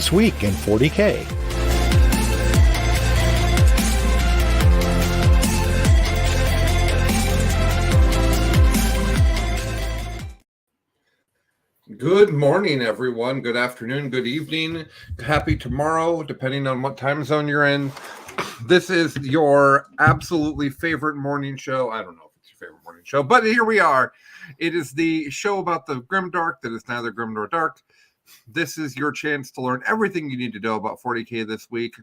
This week in 40K. Good morning, everyone. Good afternoon, good evening, happy tomorrow, depending on what time zone you're in. This is your absolutely favorite morning show. I don't know if it's your favorite morning show, but here we are. It is the show about the Grimdark that is neither grim nor dark. This is your chance to learn everything you need to know about 40K this week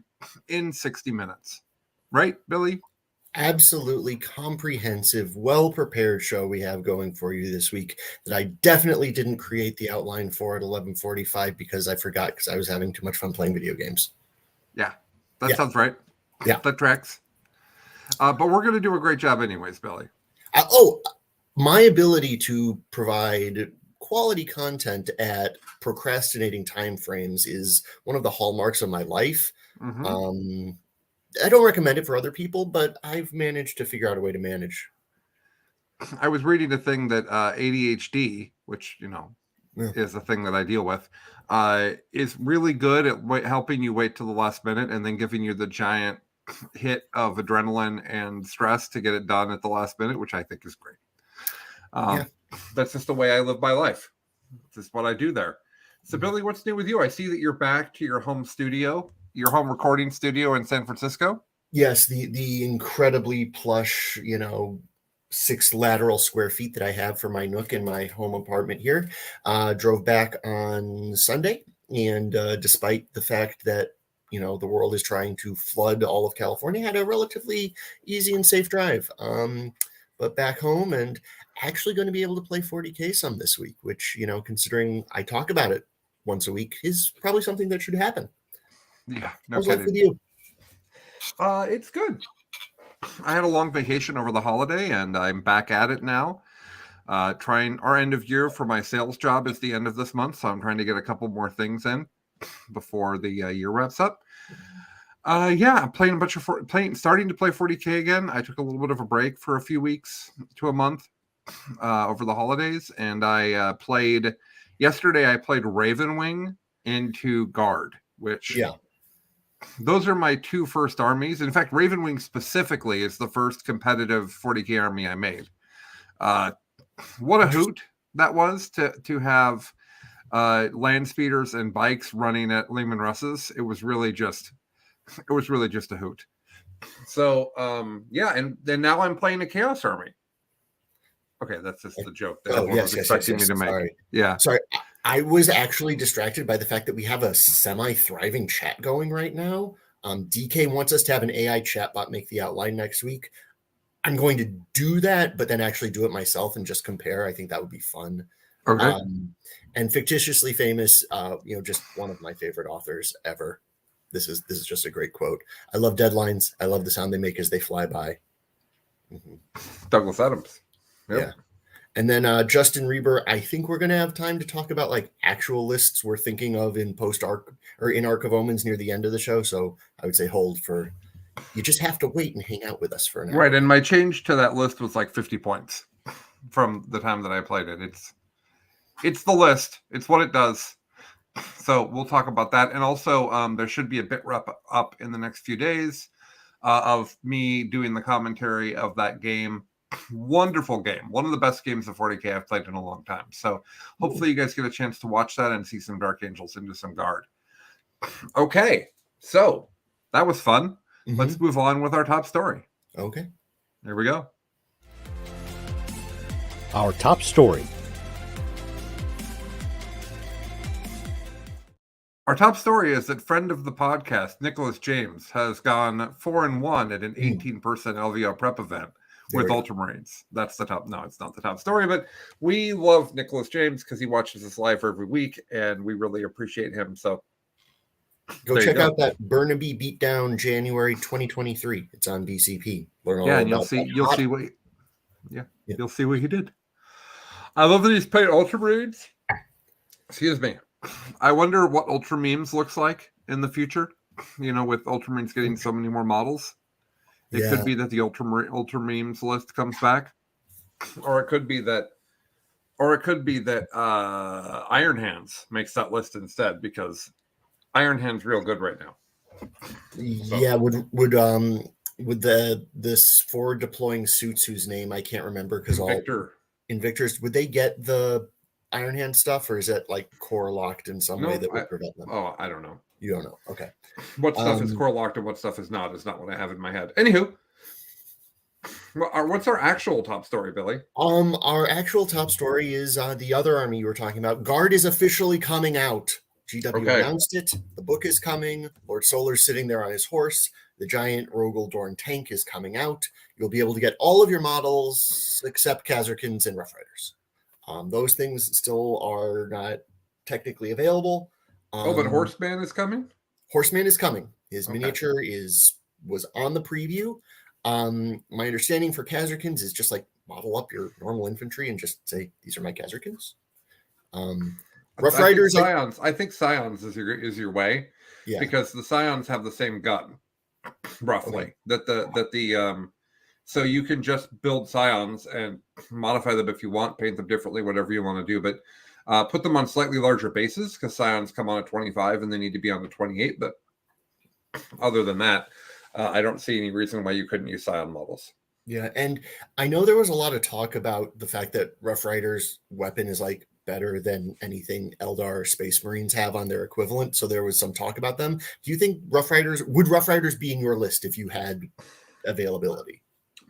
in 60 minutes. Right, Billy? Absolutely comprehensive, well-prepared show we have going for you this week that I definitely didn't create the outline for at 11:45 because I forgot because I was having too much fun playing video games. Yeah, that sounds right. Yeah. That tracks. But we're going to do a great job anyways, Billy. My ability to provide quality content at procrastinating timeframes is one of the hallmarks of my life. Mm-hmm. I don't recommend it for other people, but I've managed to figure out a way to manage. I was reading a thing that ADHD, which, is a thing that I deal with, is really good at helping you wait till the last minute and then giving you the giant hit of adrenaline and stress to get it done at the last minute, which I think is great. That's just the way I live my life. This is what I do there. So, Billy, what's new with you? I see that you're back to your home studio, your home recording studio in San Francisco. Yes, the incredibly plush, 6 lateral square feet that I have for my nook in my home apartment here. Drove back on Sunday, and despite the fact that the world is trying to flood all of California, had a relatively easy and safe drive. But back home and actually going to be able to play 40K some this week, which, considering I talk about it once a week, is probably something that should happen. Yeah, how's life with you? It's good. I had a long vacation over the holiday, and I'm back at it now. Trying our end of year for my sales job is the end of this month, so I'm trying to get a couple more things in before the year wraps up. I'm playing starting to play 40K again. I took a little bit of a break for a few weeks to a month over the holidays, and I played yesterday. I played Ravenwing into Guard, which those are my 2 first armies. In fact, Ravenwing specifically is the first competitive 40K army I made. What a hoot that was to have land speeders and bikes running at Lehman Russ's. It was really just a hoot. So and then now I'm playing a Chaos army. Okay, that's just the joke that everyone was expecting me to make. Sorry. Yeah. Sorry. I was actually distracted by the fact that we have a semi-thriving chat going right now. DK wants us to have an AI chatbot make the outline next week. I'm going to do that, but then actually do it myself and just compare. I think that would be fun. Okay. And Fictitiously Famous, just one of my favorite authors ever. This is just a great quote. I love deadlines. I love the sound they make as they fly by. Mm-hmm. Douglas Adams. Yep. Yeah. And then Justin Reber, I think we're going to have time to talk about like actual lists we're thinking of in post-Ark or in Ark of Omens near the end of the show. So I would say hold for, you just have to wait and hang out with us for an hour. Right. And my change to that list was like 50 points from the time that I played it. It's the list. It's what it does. So we'll talk about that. And also there should be a bit up in the next few days of me doing the commentary of that game. Wonderful game. One of the best games of 40K I've played in a long time. So hopefully you guys get a chance to watch that and see some Dark Angels into some Guard. Okay. So that was fun. Mm-hmm. Let's move on with our top story. Okay. There we go. Our top story. Our top story is that friend of the podcast, Nicholas James, has gone 4-1 at an 18-person LVO prep event with Ultramarines. That's the top. No, it's not the top story, but we love Nicholas James because he watches us live every week, and we really appreciate him. So go check out that Burnaby Beatdown January 2023. It's on BCP. And you'll see what he did. I love that he's played Ultramarines. Excuse me. I wonder what Ultra Memes looks like in the future. With Ultramarines getting so many more models. It could be that the Ultra Memes list comes back, or it could be that Iron Hands makes that list instead because Iron Hand's real good right now. Yeah, would this forward deploying suits whose name I can't remember because all Victor. Invictors, would they get the Iron Hand stuff, or is it like core locked in some way that would prevent them? Oh, I don't know. You don't know. Okay. What stuff is core locked and what stuff is not what I have in my head. Anywho, what's our actual top story, Billy? Our actual top story is the other army you were talking about. Guard is officially coming out. GW announced it. The book is coming. Lord Solar's sitting there on his horse. The giant Rogel Dorn tank is coming out. You'll be able to get all of your models except Kazarkins and Rough Riders. Those things still are not technically available. But Horseman is coming? Horseman is coming. His miniature was on the preview. My understanding for Kazarkins is just like model up your normal infantry and just say, these are my Kazarkins. Rough Riders, Scions. I think Scions is your way, because the Scions have the same gun, roughly. So you can just build Scions and modify them if you want, paint them differently, whatever you want to do. But put them on slightly larger bases because Scions come on at 25 and they need to be on the 28. But other than that, I don't see any reason why you couldn't use Scion models. Yeah, and I know there was a lot of talk about the fact that Rough Riders' weapon is like better than anything Eldar Space Marines have on their equivalent. So there was some talk about them. Do you think Rough Riders be in your list if you had availability?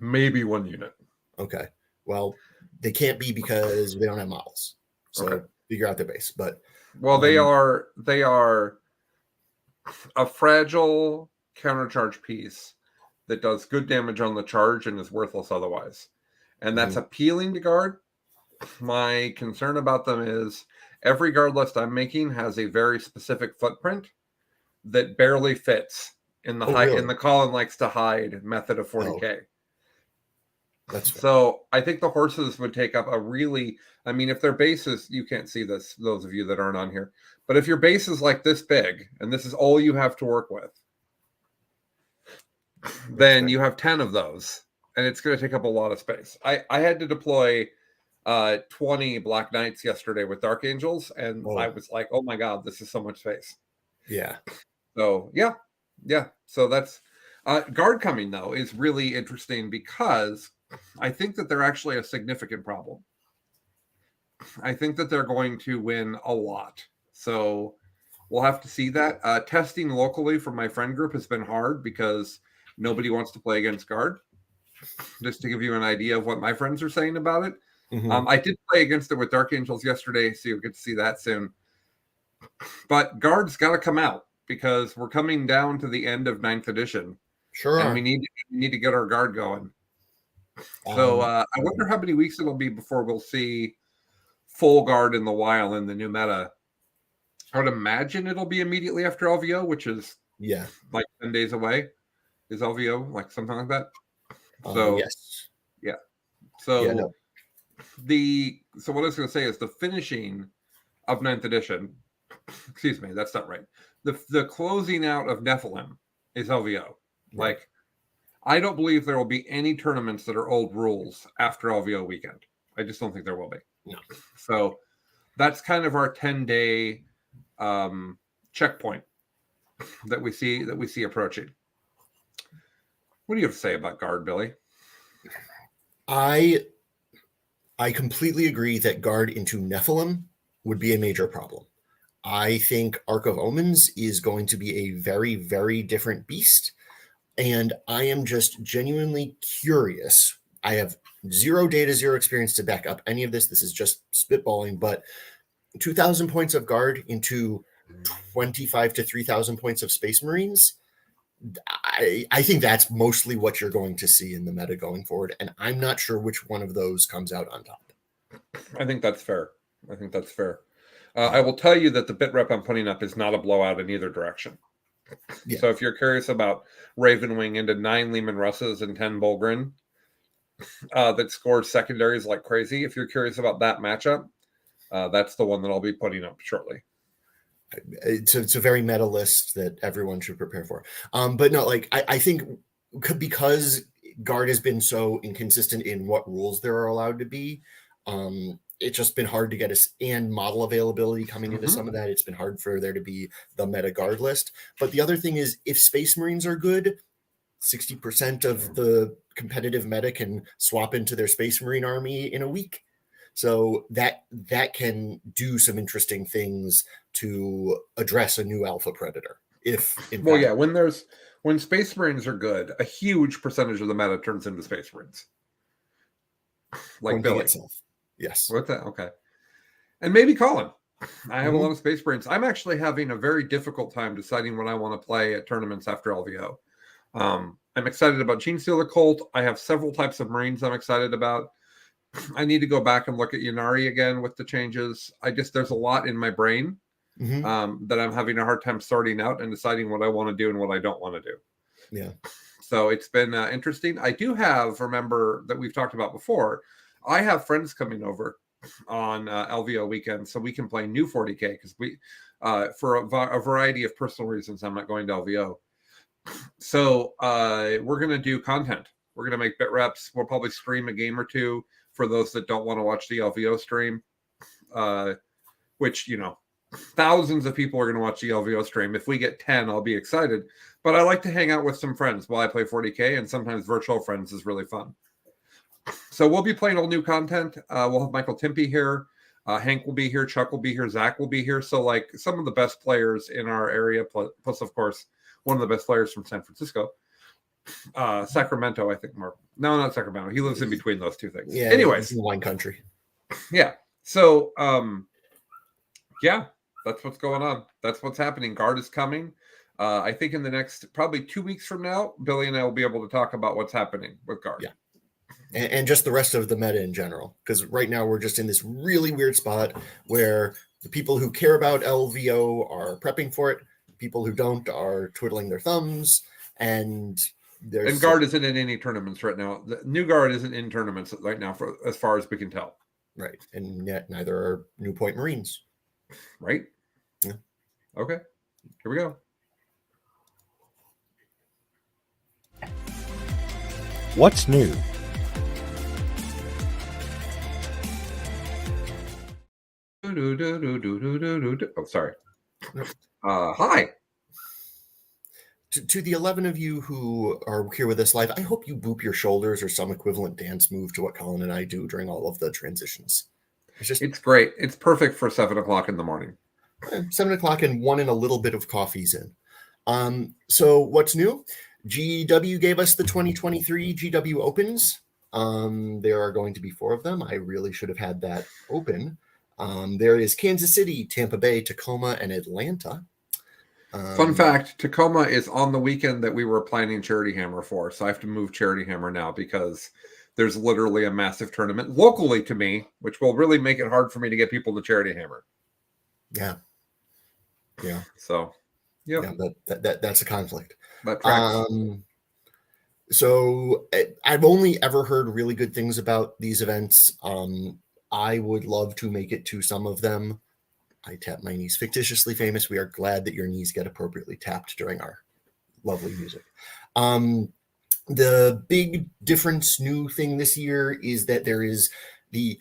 Maybe one unit. Okay. Well, they can't be because they don't have models. So figure out their base. But they are a fragile countercharge piece that does good damage on the charge and is worthless otherwise. And that's appealing to Guard. My concern about them is every Guard list I'm making has a very specific footprint that barely fits in the in the Colin likes to hide method of 40K. So I think the horses would take up a really, I mean, if their base is, you can't see this, those of you that aren't on here, but if your base is like this big and this is all you have to work with, then you have 10 of those and it's going to take up a lot of space. I had to deploy 20 Black Knights yesterday with Dark Angels, and I was like, oh my God, this is so much space. Yeah. So yeah. So that's Guard coming though is really interesting because I think that they're actually a significant problem. I think that they're going to win a lot. So we'll have to see that. Testing locally from my friend group has been hard because nobody wants to play against Guard. Just to give you an idea of what my friends are saying about it. I did play against it with Dark Angels yesterday, so you'll get to see that soon. But Guard's got to come out because we're coming down to the end of 9th edition. Sure. And we need to get our Guard going. So I wonder how many weeks it'll be before we'll see full Guard in the wild in the new meta. I would imagine it'll be immediately after LVO, which is like 10 days away. Is LVO like something like that? So yes. Yeah. So so what I was going to say is the finishing of 9th edition. Excuse me, that's not right. The closing out of Nephilim is LVO. Right. Like, I don't believe there will be any tournaments that are old rules after LVO weekend. I just don't think there will be. No. So that's kind of our 10-day checkpoint that we see approaching. What do you have to say about Guard, Billy? I completely agree that Guard into Nephilim would be a major problem. I think Ark of Omens is going to be a very, very different beast. And I am just genuinely curious. I have zero data, zero experience to back up any of this. This is just spitballing, but 2,000 points of Guard into 25 to 3,000 points of Space Marines. I think that's mostly what you're going to see in the meta going forward. And I'm not sure which one of those comes out on top. I think that's fair. I will tell you that the bit rep I'm putting up is not a blowout in either direction. Yeah. So if you're curious about Ravenwing into 9 Lehman Russes and 10 Bulgrin that scores secondaries like crazy, if you're curious about that matchup, that's the one that I'll be putting up shortly. It's a very meta list that everyone should prepare for. But no, like I think because Guard has been so inconsistent in what rules there are allowed to be, it's just been hard to get and model availability coming into some of that. It's been hard for there to be the meta guard list. But the other thing is, if Space Marines are good, 60% of the competitive meta can swap into their Space Marine army in a week. So that can do some interesting things to address a new alpha predator. When Space Marines are good, a huge percentage of the meta turns into Space Marines. Like Billy itself. Yes. What's that? Okay. And maybe Colin. I have a lot of Space Marines. I'm actually having a very difficult time deciding what I want to play at tournaments after LVO. I'm excited about Gene Stealer Colt. I have several types of Marines I'm excited about. I need to go back and look at Ynnari again with the changes. There's a lot in my brain that I'm having a hard time sorting out and deciding what I want to do and what I don't want to do. Yeah. So it's been interesting. I do have, remember that we've talked about before, I have friends coming over on LVO weekend so we can play new 40K because we, for a variety of personal reasons, I'm not going to LVO. So we're going to do content. We're going to make bit reps. We'll probably stream a game or two for those that don't want to watch the LVO stream, which, you know, thousands of people are going to watch the LVO stream. If we get 10, I'll be excited. But I like to hang out with some friends while I play 40K, and sometimes virtual friends is really fun. So we'll be playing all new content. We'll have Michael Timpey here. Hank will be here. Chuck will be here. Zach will be here. So, like, some of the best players in our area, plus, of course, one of the best players from San Francisco. Sacramento, I think. No, not Sacramento. He lives in between those two things. Yeah. Anyways. Wine country. Yeah. So, yeah, that's what's going on. That's what's happening. Guard is coming. I think in the next probably 2 weeks from now, Billy and I will be able to talk about what's happening with Guard. Yeah. And just the rest of the meta in general. Because right now we're just in this really weird spot where the people who care about LVO are prepping for it. People who don't are twiddling their thumbs. And Guard isn't in any tournaments right now. The new Guard isn't in tournaments right now, for as far as we can tell. Right. And yet neither are New Point Marines. Right? Yeah. Okay. Here we go. What's new? Oh, sorry. Hi. To the 11 of you who are here with us live, I hope you boop your shoulders or some equivalent dance move to what Colin and I do during all of the transitions. It's great. It's perfect for 7 o'clock in the morning. 7 o'clock and one and a little bit of coffee's in. So what's new? GW gave us the 2023 GW Opens. There are going to be 4 of them. I really should have had that open. There is Kansas City, Tampa Bay, Tacoma, and Atlanta. Fun fact, Tacoma is on the weekend that we were planning Charity Hammer for, so I have to move Charity Hammer now because there's literally a massive tournament locally to me, which will really make it hard for me to get people to Charity Hammer. Yeah. So, yeah, that's a conflict. That tracks. So I've only ever heard really good things about these events. I would love to make it to some of them. I tap my knees. Fictitiously famous. We are glad that your knees get appropriately tapped during our lovely music. The big difference, new thing this year is that there is the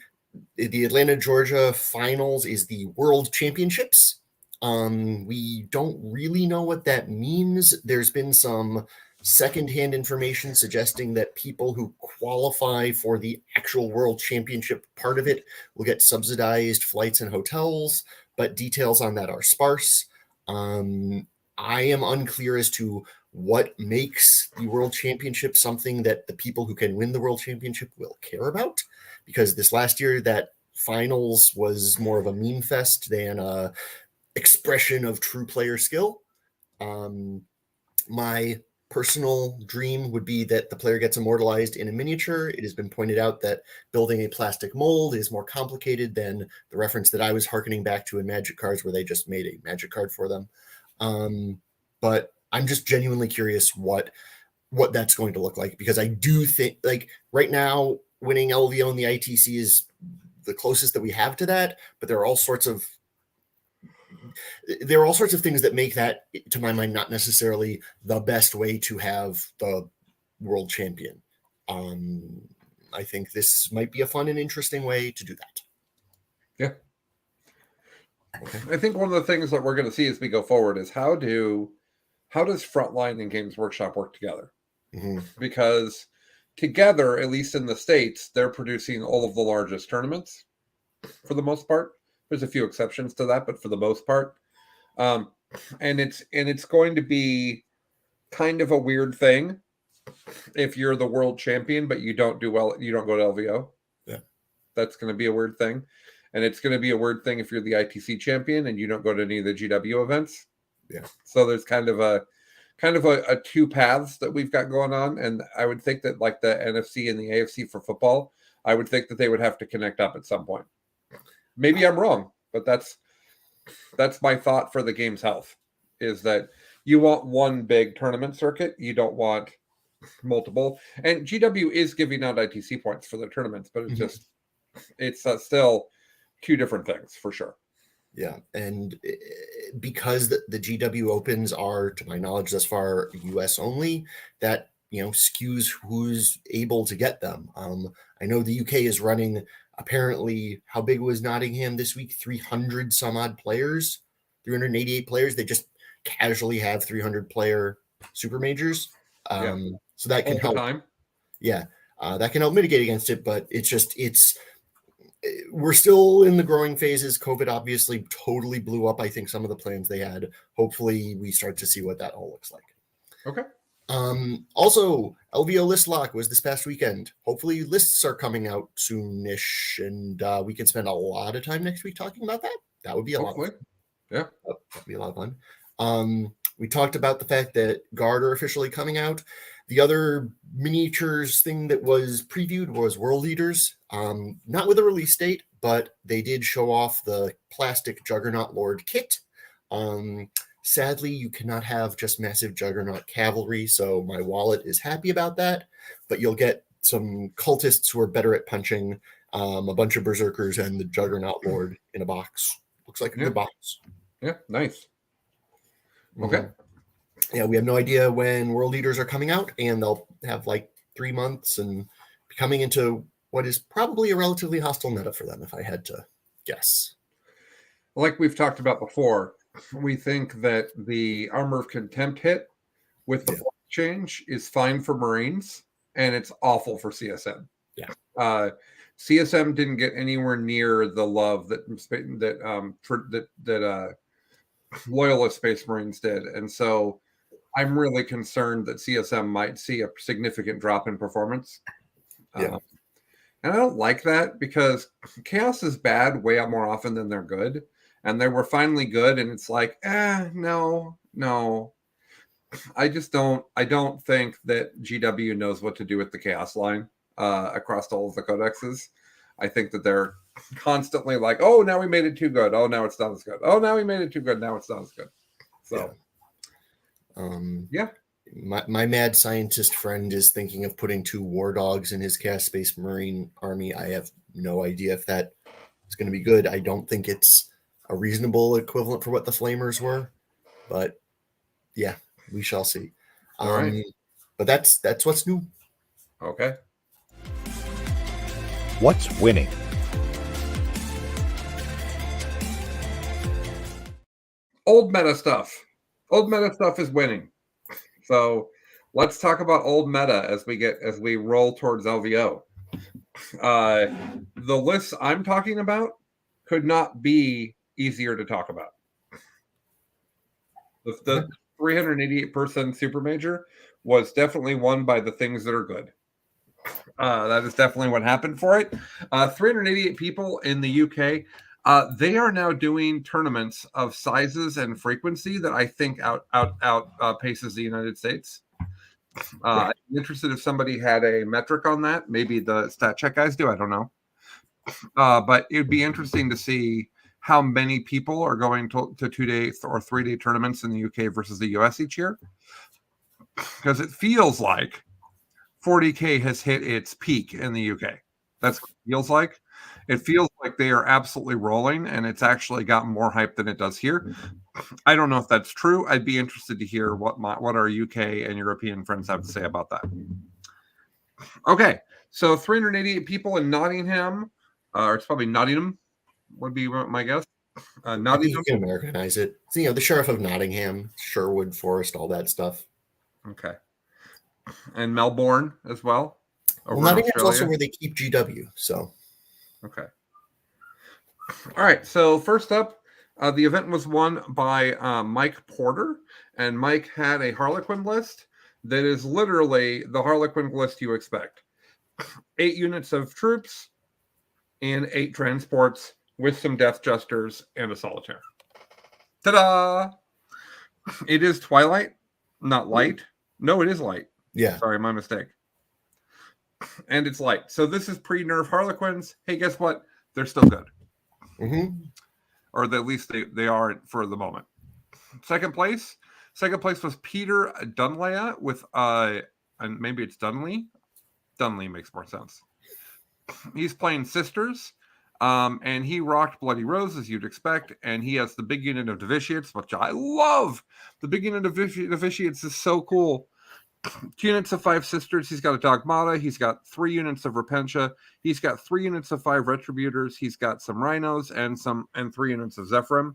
Atlanta, Georgia finals is the World Championships. We don't really know what that means. There's been some secondhand information suggesting that people who qualify for the actual World Championship part of it will get subsidized flights and hotels, but details on that are sparse. I am unclear as to what makes the World Championship something that the people who can win the World Championship will care about, because this last year that finals was more of a meme fest than a expression of true player skill. My personal dream would be that the player gets immortalized in a miniature. It has been pointed out that building a plastic mold is more complicated than the reference that I was hearkening back to in Magic cards, where they just made a Magic card for them. But I'm just genuinely curious what that's going to look like, because I do think, like, right now winning LVO in the ITC is the closest that we have to that, but there are all sorts of things that make that, to my mind, not necessarily the best way to have the world champion. I think this might be a fun and interesting way to do that. Yeah. Okay. I think one of the things that we're going to see as we go forward is how does Frontline and Games Workshop work together? Mhm. Because together, at least in the States, they're producing all of the largest tournaments for the most part. There's a few exceptions to that, but for the most part. And it's going to be kind of a weird thing if you're the world champion, but you don't do well, you don't go to LVO. Yeah. That's going to be a weird thing. And it's going to be a weird thing if you're the ITC champion and you don't go to any of the GW events. Yeah. So there's kind of a two paths that we've got going on. And I would think that like the NFC and the AFC for football, I would think that they would have to connect up at some point. Maybe I'm wrong, but that's my thought for the game's health, is that you want one big tournament circuit. You don't want multiple. And GW is giving out ITC points for the tournaments, but it's still two different things for sure. Yeah, and because the GW Opens are, to my knowledge thus far, US only, that skews who's able to get them. I know the UK is running, apparently, how big was Nottingham this week? 300 some odd players, 388 players. They just casually have 300 player super majors. So that can All the help. time. Yeah, that can help mitigate against it, but we're still in the growing phases. COVID obviously totally blew up, I think, some of the plans they had. Hopefully we start to see what that all looks like. Okay. Also, LVO list lock was this past weekend. Hopefully lists are coming out soonish, and we can spend a lot of time next week talking about that. That would be a lot of fun. Yeah. That would be a lot of fun. We talked about the fact that Guard are officially coming out. The other miniatures thing that was previewed was World Eaters. Not with a release date, but they did show off the plastic Juggernaut Lord kit. Sadly, you cannot have just massive Juggernaut cavalry, so my wallet is happy about that. But you'll get some cultists who are better at punching, a bunch of berserkers, and the Juggernaut Lord in a box. Looks like a good box. Yeah, nice. Okay. Yeah, we have no idea when World Eaters are coming out, and they'll have like 3 months and be coming into what is probably a relatively hostile meta for them, if I had to guess. Like we've talked about before, we think that the Armor of Contempt hit with the flag change is fine for Marines, and it's awful for CSM. Yeah. CSM didn't get anywhere near the love that Loyalist Space Marines did, and so I'm really concerned that CSM might see a significant drop in performance. And I don't like that, because Chaos is bad way more often than they're good. And they were finally good, and it's like, no. I don't think that GW knows what to do with the Chaos line across all of the codexes. I think that they're constantly like, oh, now we made it too good. Oh, now it's not as good. Oh, now we made it too good. Now it's not as good. So, My mad scientist friend is thinking of putting 2 war dogs in his Chaos Space Marine army. I have no idea if that is going to be good. I don't think it's a reasonable equivalent for what the Flamers were, but yeah, we shall see. All right. But that's what's new. Okay. What's winning? Old meta stuff. Old meta stuff is winning. So let's talk about old meta as we roll towards LVO. The lists I'm talking about could not be easier to talk about. The 388 person super major was definitely won by the things that are good. That is definitely what happened for it. 388 people in the UK. They are now doing tournaments of sizes and frequency that I think outpaces the United States. I'm interested if somebody had a metric on that. Maybe the stat check guys do. I don't know. But it would be interesting to see how many people are going to 2-day or 3-day tournaments in the UK versus the US each year. Because it feels like 40K has hit its peak in the UK. That's what it feels like. It feels like they are absolutely rolling, and it's actually gotten more hype than it does here. I don't know if that's true. I'd be interested to hear what our UK and European friends have to say about that. Okay, so 388 people in Nottingham, or it's probably Nottingham. would be my guess. I Naughty think you can Americanize it. So, the Sheriff of Nottingham, Sherwood Forest, all that stuff. Okay. And Melbourne as well. Well, Nottingham's also where they keep GW. So. Okay. All right. So first up, the event was won by Mike Porter, and Mike had a Harlequin list that is literally the Harlequin list you expect. 8 units of troops and 8 transports with some Death Jesters and a Solitaire. Ta-da! It is Twilight, not light. No, it is light. Yeah. Sorry, my mistake. And it's light. So this is pre-nerf Harlequins. Hey, guess what? They're still good. Mm-hmm. Or at least they are for the moment. Second place was Peter Dunlea with and maybe it's Dunley. Dunley makes more sense. He's playing Sisters, and he rocked Bloody Rose as you'd expect, and he has the big unit of Novitiates, which I love. The big unit of Novitiates is so cool. 2 units of 5 Sisters. He's got a Dogmata. He's got 3 units of Repentia. He's got 3 units of 5 Retributors. He's got some Rhinos and 3 units of Zephyrim,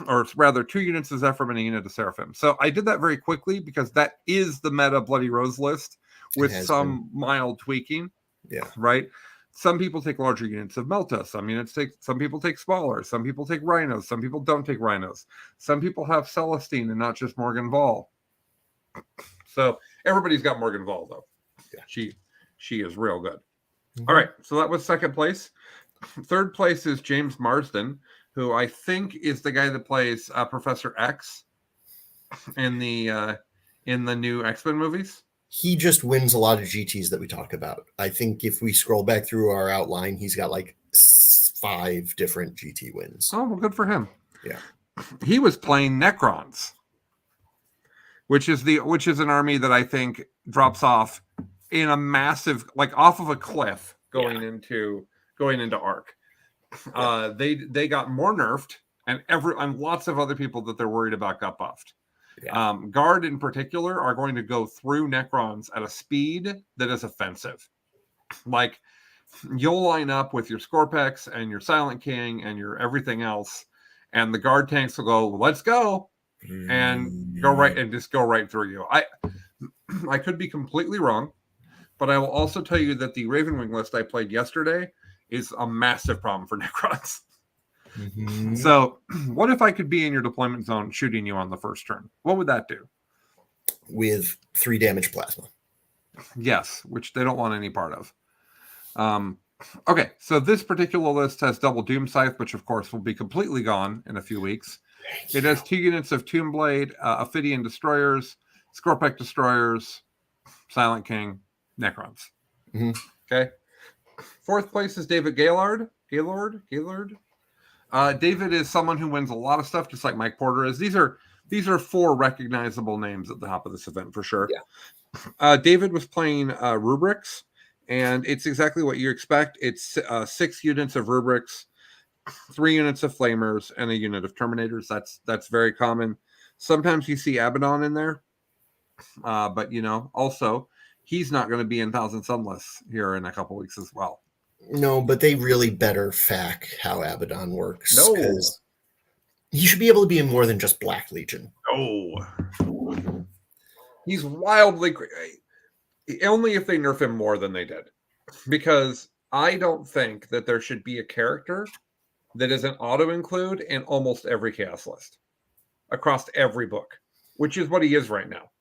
or rather 2 units of Zephyrim and a unit of Seraphim. So I did that very quickly because that is the meta Bloody Rose list with some mild tweaking. Yeah. Right. Some people take larger units of Melta. Some people take smaller. Some people take Rhinos. Some people don't take Rhinos. Some people have Celestine and not just Morgan Vol. So everybody's got Morgan Vol though. Yeah. She is real good. Mm-hmm. All right. So that was second place. Third place is James Marsden, who I think is the guy that plays Professor X in the new X-Men movies. He just wins a lot of GTs that we talk about. I think if we scroll back through our outline, he's got like 5 different GT wins. Oh, well, good for him. Yeah. He was playing Necrons, which is an army that I think drops off in a massive, like off of a cliff going into Ark. Yeah. They got more nerfed, and lots of other people that they're worried about got buffed. Yeah. Guard in particular are going to go through Necrons at a speed that is offensive. Like you'll line up with your Scorpex and your Silent King and your everything else, and the guard tanks will go, let's go, and go right through you. I could be completely wrong, but I will also tell you that the Ravenwing list I played yesterday is a massive problem for Necrons. Mm-hmm. So what if I could be in your deployment zone shooting you on the first turn? What would that do? With 3 damage plasma. Yes, which they don't want any part of. Okay, so this particular list has double Doom Scythe, which of course will be completely gone in a few weeks. It has 2 units of Tombblade, Ophidian Destroyers, Scorpec Destroyers, Silent King, Necrons. Mm-hmm. Okay. Fourth place is David Gaylord. David is someone who wins a lot of stuff, just like Mike Porter is. These are 4 recognizable names at the top of this event for sure. Yeah. David was playing Rubrics, and it's exactly what you expect. It's 6 units of Rubrics, 3 units of Flamers, and a unit of Terminators. That's very common. Sometimes you see Abaddon in there, but also he's not going to be in Thousand Sunless here in a couple weeks as well. No, but they really better fact how Abaddon works. No. Because he should be able to be in more than just Black Legion. Oh. He's wildly crazy. Only if they nerf him more than they did. Because I don't think that there should be a character that is an auto-include in almost every Chaos list. Across every book. Which is what he is right now.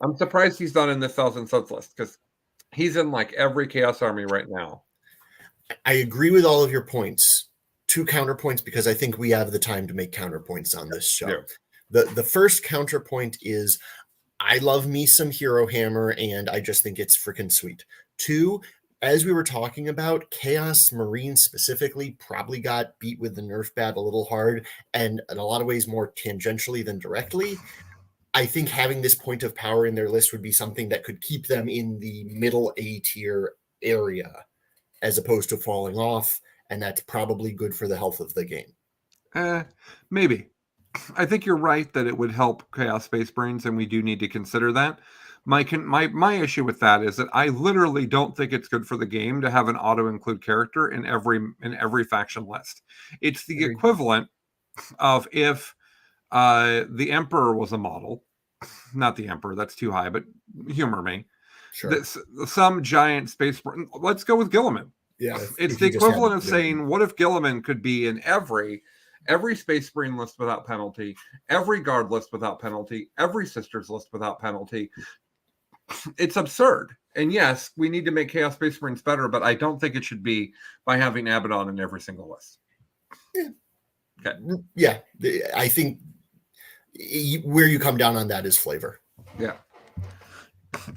I'm surprised he's not in the Thousand Suns list. Because he's in like every Chaos army right now. I agree with all of your points. 2 counterpoints, because I think we have the time to make counterpoints on this show. Yeah. The first counterpoint is I love me some Hero Hammer, and I just think it's freaking sweet. 2, as we were talking about, Chaos Marine specifically probably got beat with the nerf bat a little hard, and in a lot of ways more tangentially than directly. I think having this point of power in their list would be something that could keep them in the middle A tier area, as opposed to falling off, and that's probably good for the health of the game. Maybe. I think you're right that it would help Chaos Space Marines, and we do need to consider that. My issue with that is that I literally don't think it's good for the game to have an auto include character in every faction list. It's the Agreed. equivalent of if the Emperor was a model, not the Emperor, that's too high, but humor me. Sure. Some giant space. Let's go with Gilliman. Yeah, it's the equivalent of saying, what if Gilliman could be in every Space Marine list without penalty, every Guard list without penalty, every Sisters list without penalty? It's absurd. And yes, we need to make Chaos Space Marines better, but I don't think it should be by having Abaddon in every single list. Yeah. Okay. Yeah, I think where you come down on that is flavor. Yeah.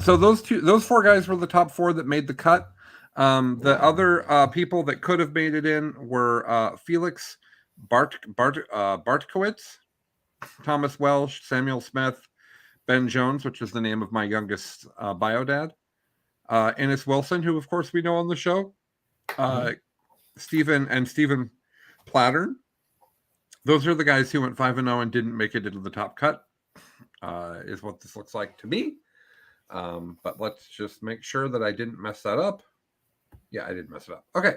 So those 4 guys were the top 4 that made the cut. The other people that could have made it in were Felix Bartkowitz, Thomas Welsh, Samuel Smith, Ben Jones, which is the name of my youngest bio dad, Ennis Wilson, who of course we know on the show, Stephen Plattern. Those are the guys who went 5-0 and didn't make it into the top cut, is what this looks like to me. But let's just make sure that I didn't mess that up. Yeah, I didn't mess it up. Okay.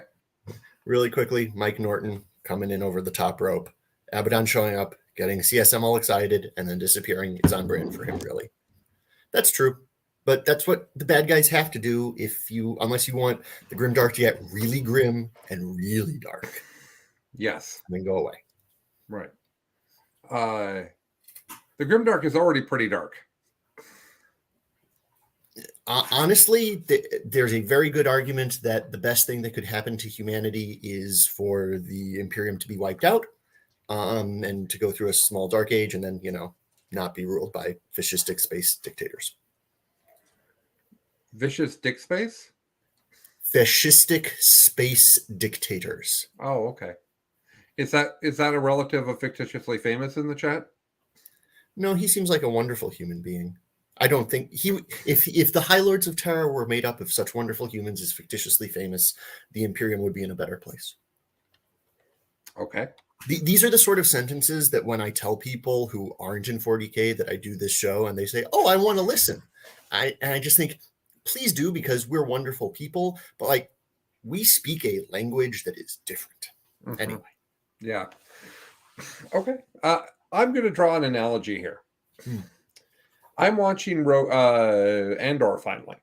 Really quickly, Mike Norton coming in over the top rope. Abaddon showing up, getting CSM all excited, and then disappearing is on brand for him, really. That's true. But that's what the bad guys have to do unless you want the grim dark to get really grim and really dark. Yes. And then go away. Right. The grimdark is already pretty dark. Honestly, there's a very good argument that the best thing that could happen to humanity is for the Imperium to be wiped out, and to go through a small dark age, and then not be ruled by fascistic space dictators. Vicious dick space? Fascistic space dictators. Oh, okay. Is that a relative of Fictitiously Famous in the chat? No, he seems like a wonderful human being. I don't think if the High Lords of Terra were made up of such wonderful humans as Fictitiously Famous, the Imperium would be in a better place. Okay. These are the sort of sentences that when I tell people who aren't in 40K that I do this show and they say, "Oh, I want to listen," I just think, please do, because we're wonderful people, but we speak a language that is different. Mm-hmm. Anyway. Yeah. Okay. I'm going to draw an analogy here. I'm watching Andor finally.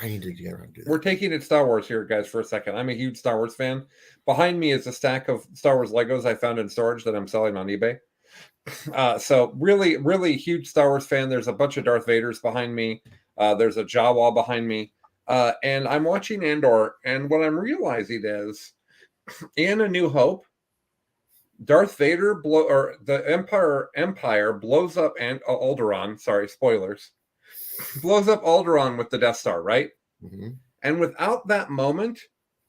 I need to get around to do that. We're taking it Star Wars here, guys, for a second. I'm a huge Star Wars fan. Behind me is a stack of Star Wars Legos I found in storage that I'm selling on eBay. So really, really huge Star Wars fan. There's a bunch of Darth Vaders behind me. There's a Jawa behind me. And I'm watching Andor, and what I'm realizing is, in A New Hope, Darth Vader the Empire blows up Alderaan. Sorry, spoilers. Blows up Alderaan with the Death Star, right? Mm-hmm. And without that moment,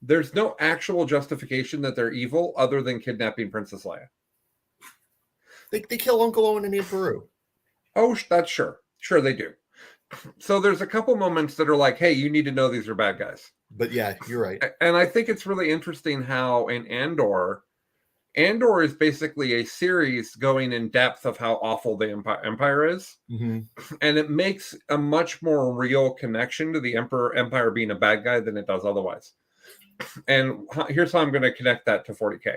there's no actual justification that they're evil other than kidnapping Princess Leia. They kill Uncle Owen and Aunt Beru. Oh, that's sure. Sure they do. So there's a couple moments that are like, hey, you need to know these are bad guys. But yeah, you're right. And I think it's really interesting how in Andor is basically a series going in depth of how awful the Empire is. Mm-hmm. And it makes a much more real connection to the Empire being a bad guy than it does otherwise. And here's how I'm going to connect that to 40K.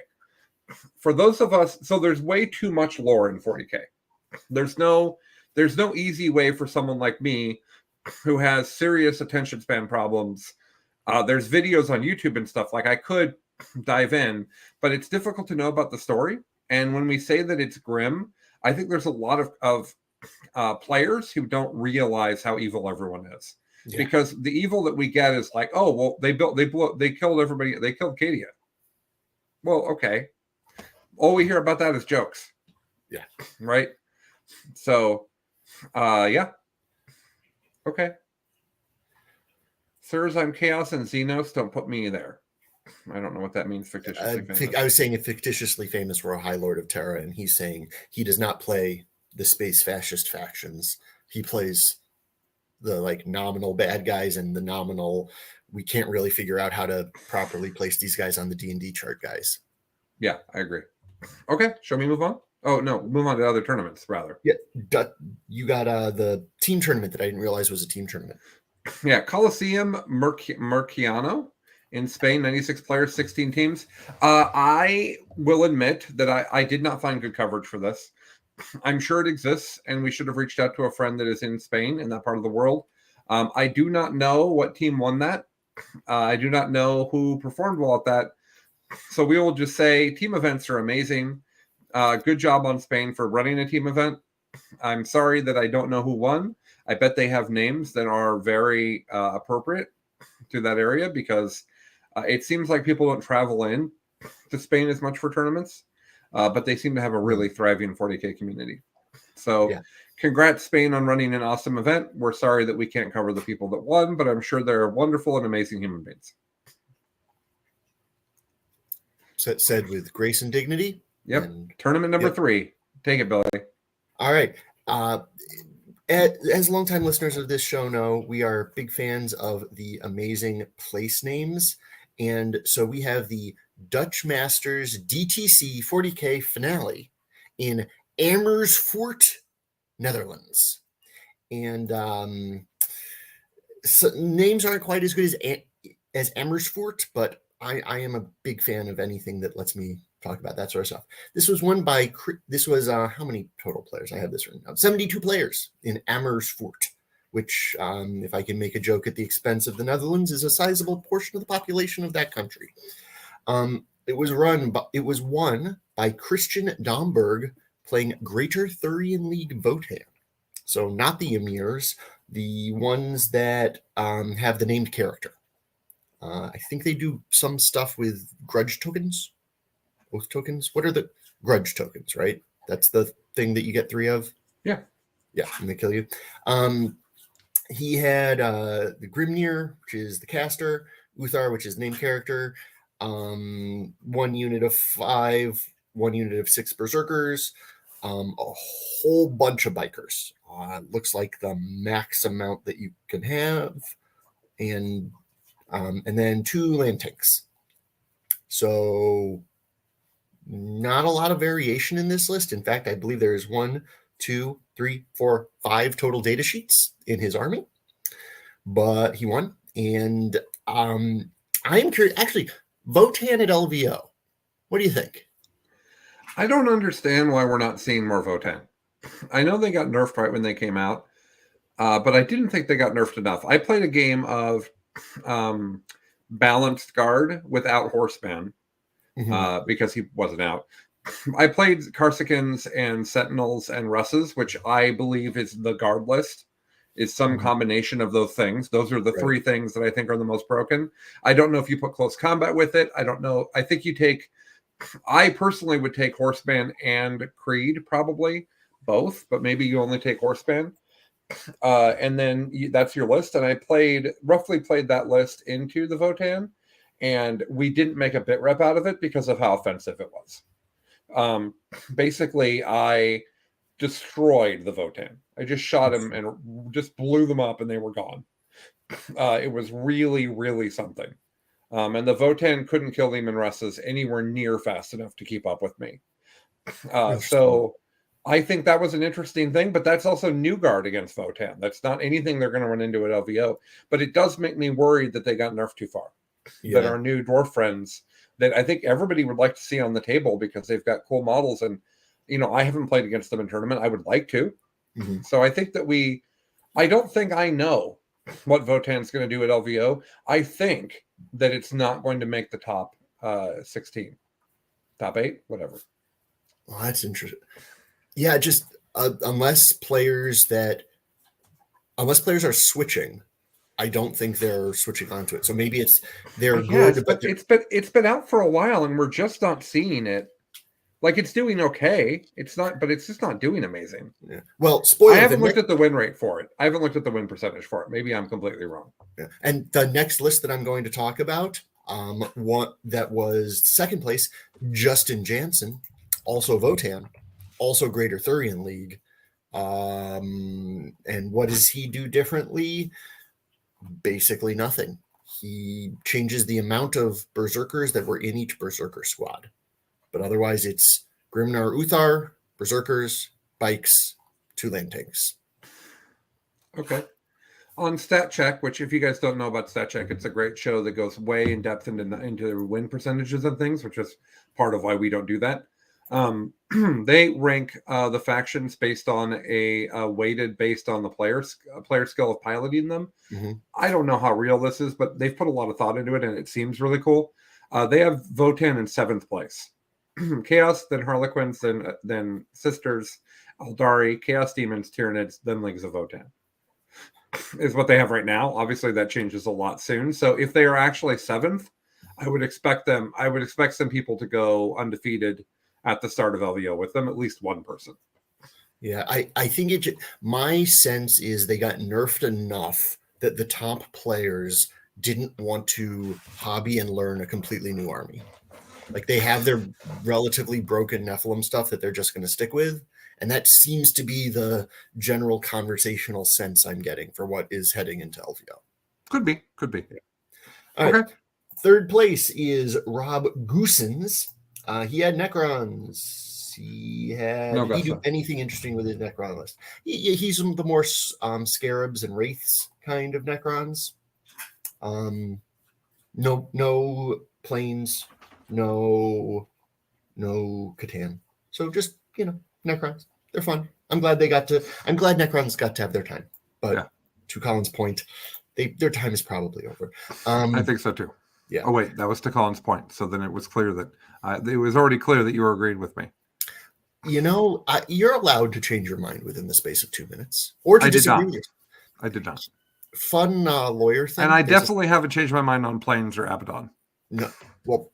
For those of us, so there's way too much lore in 40K. There's no easy way for someone like me who has serious attention span problems. There's videos on YouTube and stuff. I could dive in, but it's difficult to know about the story. And when we say that it's grim, I think there's a lot of players who don't realize how evil everyone is. Yeah. Because the evil that we get is like, oh, well, they killed everybody. They killed Cadia. Well, okay. All we hear about that is jokes. Yeah. Right. So, yeah. Okay. Sirs, I'm Chaos and Xenos. Don't put me there. I don't know what that means, fictitiously famous. I was saying if Fictitiously Famous were a High Lord of Terra, and he's saying he does not play the space fascist factions. He plays the nominal bad guys and the nominal, we can't really figure out how to properly place these guys on the D&D chart guys. Yeah, I agree. Okay, shall we move on? Oh no, move on to other tournaments rather. Yeah, you got the team tournament that I didn't realize was a team tournament. Yeah, Coliseum Murciano in Spain, 96 players, 16 teams. I will admit that I did not find good coverage for this. I'm sure it exists, and we should have reached out to a friend that is in Spain, in that part of the world. I do not know what team won that. I do not know who performed well at that. So we will just say team events are amazing. Good job on Spain for running a team event. I'm sorry that I don't know who won. I bet they have names that are very appropriate to that area, because it seems like people don't travel in to Spain as much for tournaments, but they seem to have a really thriving 40K community. So Yeah. Congrats, Spain, on running an awesome event. We're sorry that we can't cover the people that won, but I'm sure they're wonderful and amazing human beings. Said with grace and dignity. Yep. And, tournament number 3. Take it, Billy. All right. As longtime listeners of this show know, we are big fans of the amazing place names. And so we have the Dutch Masters DTC 40K finale in Amersfoort, Netherlands. And so names aren't quite as good as Amersfoort, but I am a big fan of anything that lets me talk about that sort of stuff. This was won by, how many total players? I have this written down. 72 players in Amersfoort, which, if I can make a joke at the expense of the Netherlands, is a sizable portion of the population of that country. It was won by Christian Domberg playing Greater Thurian League Votan. So not the Emirs, the ones that have the named character. I think they do some stuff with grudge tokens, oath tokens. What are the grudge tokens, right? That's the thing that you get 3 of? Yeah. Yeah, and they kill you. He had the Grimnir, which is the caster, Uthar, which is named character, 1 unit of 5, 1 unit of 6 berserkers, a whole bunch of bikers. Looks like the max amount that you can have, and then 2 land tanks. So not a lot of variation in this list. In fact, I believe there is 1, 2, 3, 4, 5 total data sheets in his army, but he won. And I am curious, actually, Votan at LVO. What do you think? I don't understand why we're not seeing more Votan. I know they got nerfed right when they came out, but I didn't think they got nerfed enough. I played a game of balanced guard without Horseman because he wasn't out. I played Karsakins and Sentinels and Russes, which I believe is the guard list, is some combination of those things. Those are the 3 things that I think are the most broken. I don't know if you put close combat with it. I don't know. I think I personally would take Horseman and Creed, probably both, but maybe you only take Horseman. And then that's your list. And I roughly played that list into the Votan, and we didn't make a bit rep out of it because of how offensive it was. Basically, I destroyed the Votan. I just shot him and just blew them up, and they were gone. It was really, really something. And the Votan couldn't kill Lehman Russes anywhere near fast enough to keep up with me. So I think that was an interesting thing, but that's also new guard against Votan. That's not anything they're going to run into at LVO, but it does make me worried that they got nerfed too far. Yeah. That our new dwarf friends that I think everybody would like to see on the table, because they've got cool models, and I haven't played against them in tournament. I would like to. So I think that I don't think I know what Votan's going to do at LVO. I think that it's not going to make the top 16, top 8, whatever. Well, that's interesting. Yeah, just unless players are switching, I don't think they're switching onto it. So maybe they're good, but it's been out for a while, and we're just not seeing it. Like, it's doing okay. It's just not doing amazing. Yeah. Well, spoiler. I haven't looked at the win rate for it. I haven't looked at the win percentage for it. Maybe I'm completely wrong. Yeah. And the next list that I'm going to talk about, that was second place, Justin Jansen, also Votan, also Greater Thurian League. And what does he do differently? Basically nothing. He changes the amount of berserkers that were in each berserker squad. But otherwise, it's Grimnar Uthar, berserkers, bikes, 2 land tanks. Okay. On Stat Check, which if you guys don't know about Stat Check, it's a great show that goes way in depth into win percentages of things, which is part of why we don't do that. They rank the factions based on a weighted based on the player skill of piloting them. Mm-hmm. I don't know how real this is, but they've put a lot of thought into it, and it seems really cool. They have Votan in 7th place. Chaos, then Harlequins, then Sisters, Eldari, Chaos Demons, Tyranids, then Leagues of Votan. Is what they have right now. Obviously, that changes a lot soon. So if they are actually 7th, I would expect some people to go undefeated at the start of LVO with them, at least one person. Yeah, I think my sense is they got nerfed enough that the top players didn't want to hobby and learn a completely new army. Like they have their relatively broken Nephilim stuff that they're just going to stick with. And that seems to be the general conversational sense I'm getting for what is heading into LVO. Could be. Yeah. All right. 3rd place is Rob Goosens. He had Necrons. He do anything interesting with his Necron list? He's the more Scarabs and Wraiths kind of Necrons. No planes, no Catan. So just Necrons. They're fun. I'm glad Necrons got to have their time. But to Colin's point, their time is probably over. I think so too. Yeah. Oh wait, that was to Colin's point. So then it was clear that it was already clear that you were agreed with me. You're allowed to change your mind within the space of 2 minutes, or to disagree with you. I did not. Fun lawyer thing. And I definitely haven't changed my mind on planes or Abaddon. No, well,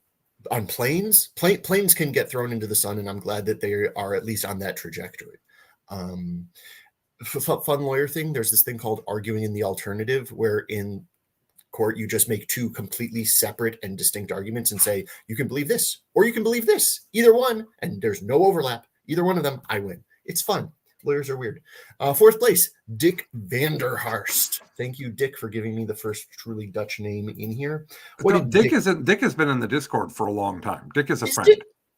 on planes can get thrown into the sun, and I'm glad that they are at least on that trajectory. Fun lawyer thing. There's this thing called arguing in the alternative, where in court you just make 2 completely separate and distinct arguments and say you can believe this or you can believe this, either one, and there's no overlap. Either one of them, I win. It's fun. Lawyers are weird. 4th place, Dick Vanderharst. Thank you, Dick, for giving me the first truly Dutch name in here. Dick has been in the Discord for a long time. Dick is a friend.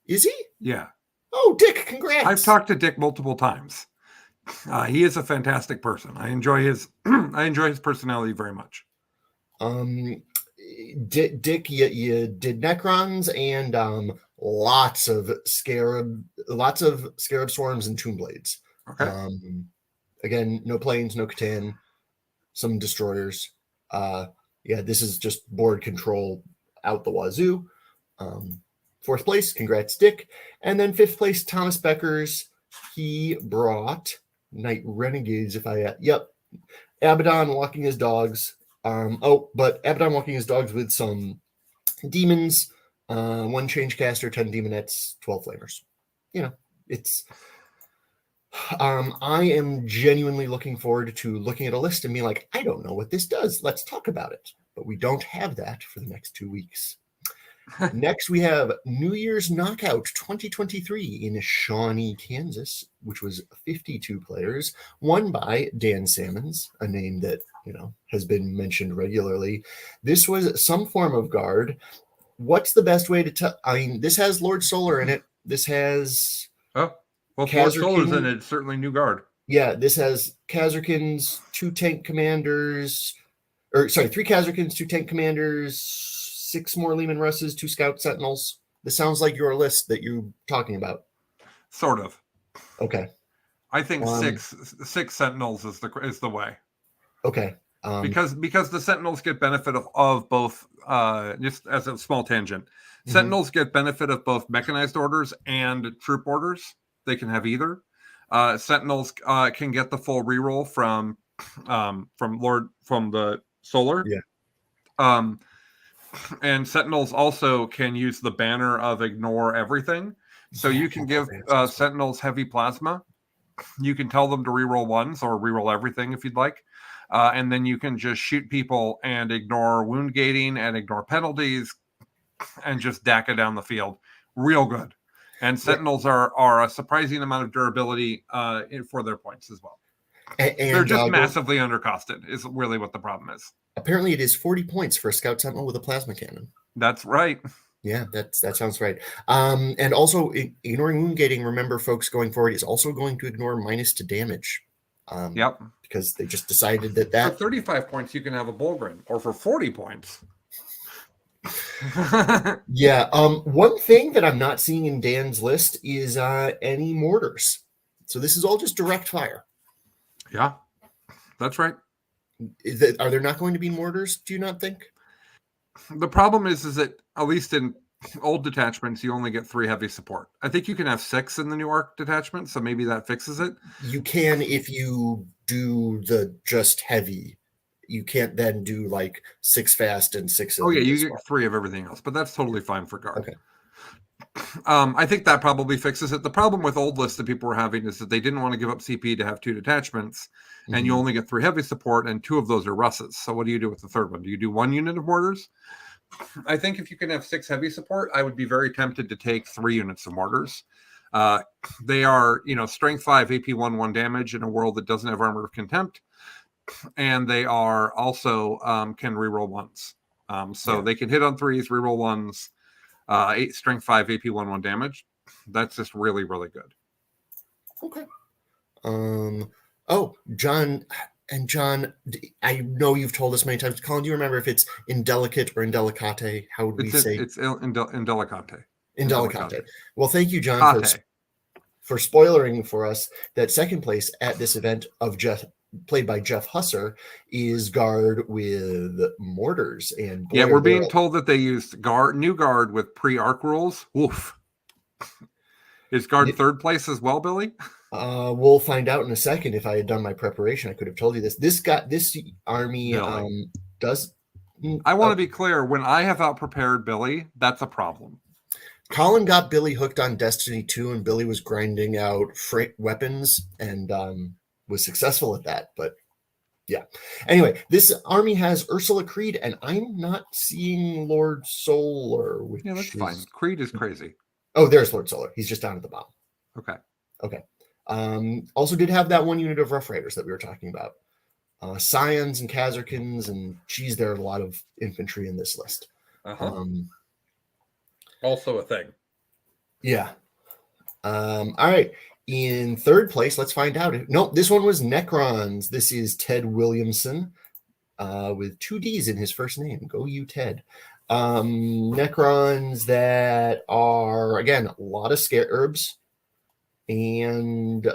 Is he? Yeah. Oh, Dick, congrats. I've talked to Dick multiple times. He is a fantastic person. I enjoy his personality very much. Dick, you did Necrons and lots of Scarab Swarms and Tomb Blades. Okay. Again, no planes, no Catan, some destroyers. This is just board control out the wazoo. 4th place, congrats, Dick. And then 5th place, Thomas Beckers. He brought Knight Renegades. Abaddon walking his dogs. But Abaddon walking his dogs with some demons, 1 change caster, 10 demonettes, 12 flamers. It's. I am genuinely looking forward to looking at a list and being like, I don't know what this does. Let's talk about it. But we don't have that for the next 2 weeks. Next, we have New Year's Knockout 2023 in Shawnee, Kansas, which was 52 players, won by Dan Salmons, a name that has been mentioned regularly. This was some form of guard. What's the best way to tell? I mean, this has Lord Solar in it. This has Lord Solar's in it. Certainly new guard. Yeah, this has Khazarkins, 2 tank commanders, 3 Khazarkins, 2 tank commanders, 6 more Lehman Russes, 2 scout sentinels. This sounds like your list that you're talking about. Sort of. Okay. I think six sentinels is the way. Okay. Because the sentinels get benefit of both. Just as a small tangent, sentinels get benefit of both mechanized orders and troop orders. They can have either. Sentinels can get the full reroll from the Solar. Yeah. And Sentinels also can use the banner of ignore everything. So you can give Sentinels heavy plasma. You can tell them to reroll 1s or reroll everything if you'd like. And then you can just shoot people and ignore wound gating and ignore penalties and just DAC it down the field. Real good. And Sentinels are a surprising amount of durability for their points as well. And they're just massively undercosted is really what the problem is. Apparently it is 40 points for a Scout Sentinel with a plasma cannon. That's right. Yeah, that sounds right. And also ignoring wound gating, remember folks going forward is also going to ignore minus to damage. Yep. Because they just decided that For 35 points, you can have a Bullgrin, or for 40 points. Yeah. One thing that I'm not seeing in Dan's list is any mortars. So this is all just direct fire. Yeah, that's right. Are there not going to be mortars, do you not think? The problem is that at least in old detachments, you only get 3 heavy support. I think you can have 6 in the new Ark detachment, so maybe that fixes it. You can if you do the just heavy. You can't then do like 6 fast and 6 of you get 3 of everything else, but that's totally fine for guard. Okay. I think that probably fixes it. The problem with old lists that people were having is that they didn't want to give up CP to have 2 detachments, and you only get 3 heavy support, and 2 of those are Russes. So what do you do with the third one? Do you do 1 unit of mortars? I think if you can have 6 heavy support, I would be very tempted to take 3 units of mortars. They are, strength 5, AP 1 damage in a world that doesn't have Armor of Contempt, and they are also can reroll 1s. They can hit on 3s, reroll 1s. 8 strength 5 AP 1 damage. That's just really, really good. Okay. John, I know you've told us many times. Colin, do you remember if it's indelicate or indelicate? How would we say? It's indelicate. Indelicate. Well, thank you, John, for spoilering for us that second place at this event of played by Jeff Husser is guard with mortars. And boy, we're being told that they used new guard with pre-arc rules. Woof. Is guard third place as well, Billy? We'll find out in a second. If I had done my preparation, I could have told you this. This army does. I want to be clear. When I have out-prepared Billy, that's a problem. Colin got Billy hooked on Destiny 2, and Billy was grinding out weapons and was successful at that. But yeah. Anyway, this army has Ursula Creed, and I'm not seeing Lord Solar. Yeah, that's fine. Creed is crazy. Oh, there's Lord Solar. He's just down at the bottom. Okay. Also did have that 1 unit of Rough Riders that we were talking about. Scions and Kazarkins, and geez, there are a lot of infantry in this list. Also a thing. Yeah. All right. In third place, let's find out. No, this one was Necrons. This is Ted Williamson with 2 Ds in his first name. Go you, Ted. Necrons that are, again, a lot of scarabs and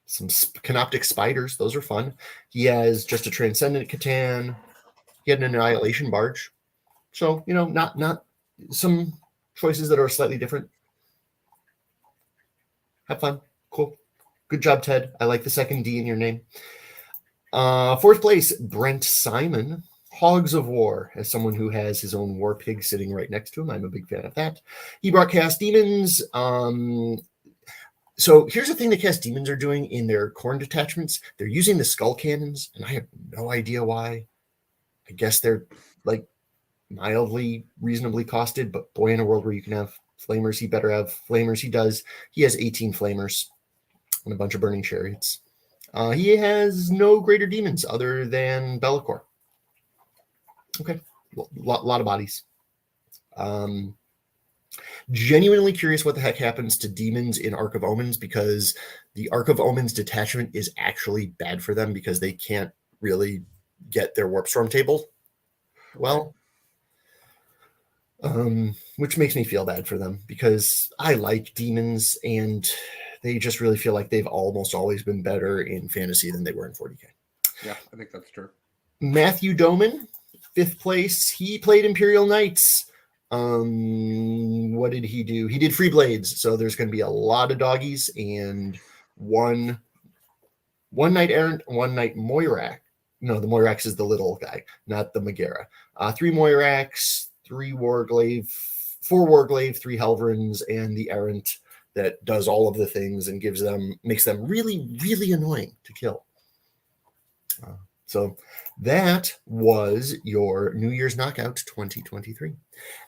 some canoptic spiders. Those are fun. He has just a Transcendent Catan. He had an Annihilation Barge. So, not some choices that are slightly different. Have fun. Cool. Good job, Ted. I like the second D in your name. Fourth place, Brent Simon. Hogs of War, as someone who has his own war pig sitting right next to him. I'm a big fan of that. He brought Cast Demons. So here's the thing that Cast Demons are doing in their corn detachments. They're using the skull cannons, and I have no idea why. I guess they're like mildly reasonably costed, but boy, in a world where you can have flamers, he better have flamers. He does. He has 18 flamers and a bunch of burning chariots. He has no greater demons other than Bellicor. Okay, lot of bodies. Genuinely curious what the heck happens to demons in Ark of Omens, because the Ark of Omens detachment is actually bad for them because they can't really get their Warp Storm table well. Which makes me feel bad for them because I like demons and they just really feel like they've almost always been better in fantasy than they were in 40K. Yeah, I think that's true. Matthew Doman, 5th place. He played Imperial Knights. What did he do? He did Free Blades. So there's going to be a lot of doggies and one Knight Errant, 1 Knight Moirax. No, the Moirax is the little guy, not the Megara. 3 Moirax, 3 Warglaive, 4 Warglaive, 3 Helverins, and the Errant that does all of the things and makes them really, really annoying to kill. So that was your New Year's Knockout 2023.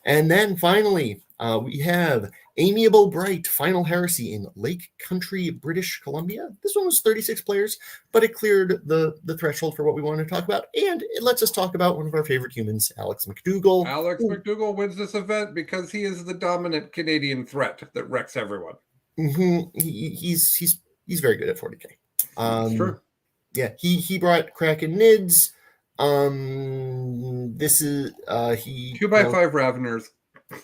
And then finally, we have Amiable Bright Final Heresy in Lake Country, British Columbia. This one was 36 players, but it cleared the threshold for what we wanted to talk about. And it lets us talk about one of our favorite humans, Alex McDougall. Alex McDougall wins this event because he is the dominant Canadian threat that wrecks everyone. Mm-hmm. He's very good at 40K. It's true. Yeah, he brought Kraken Nids. This is he 2x5 Raveners,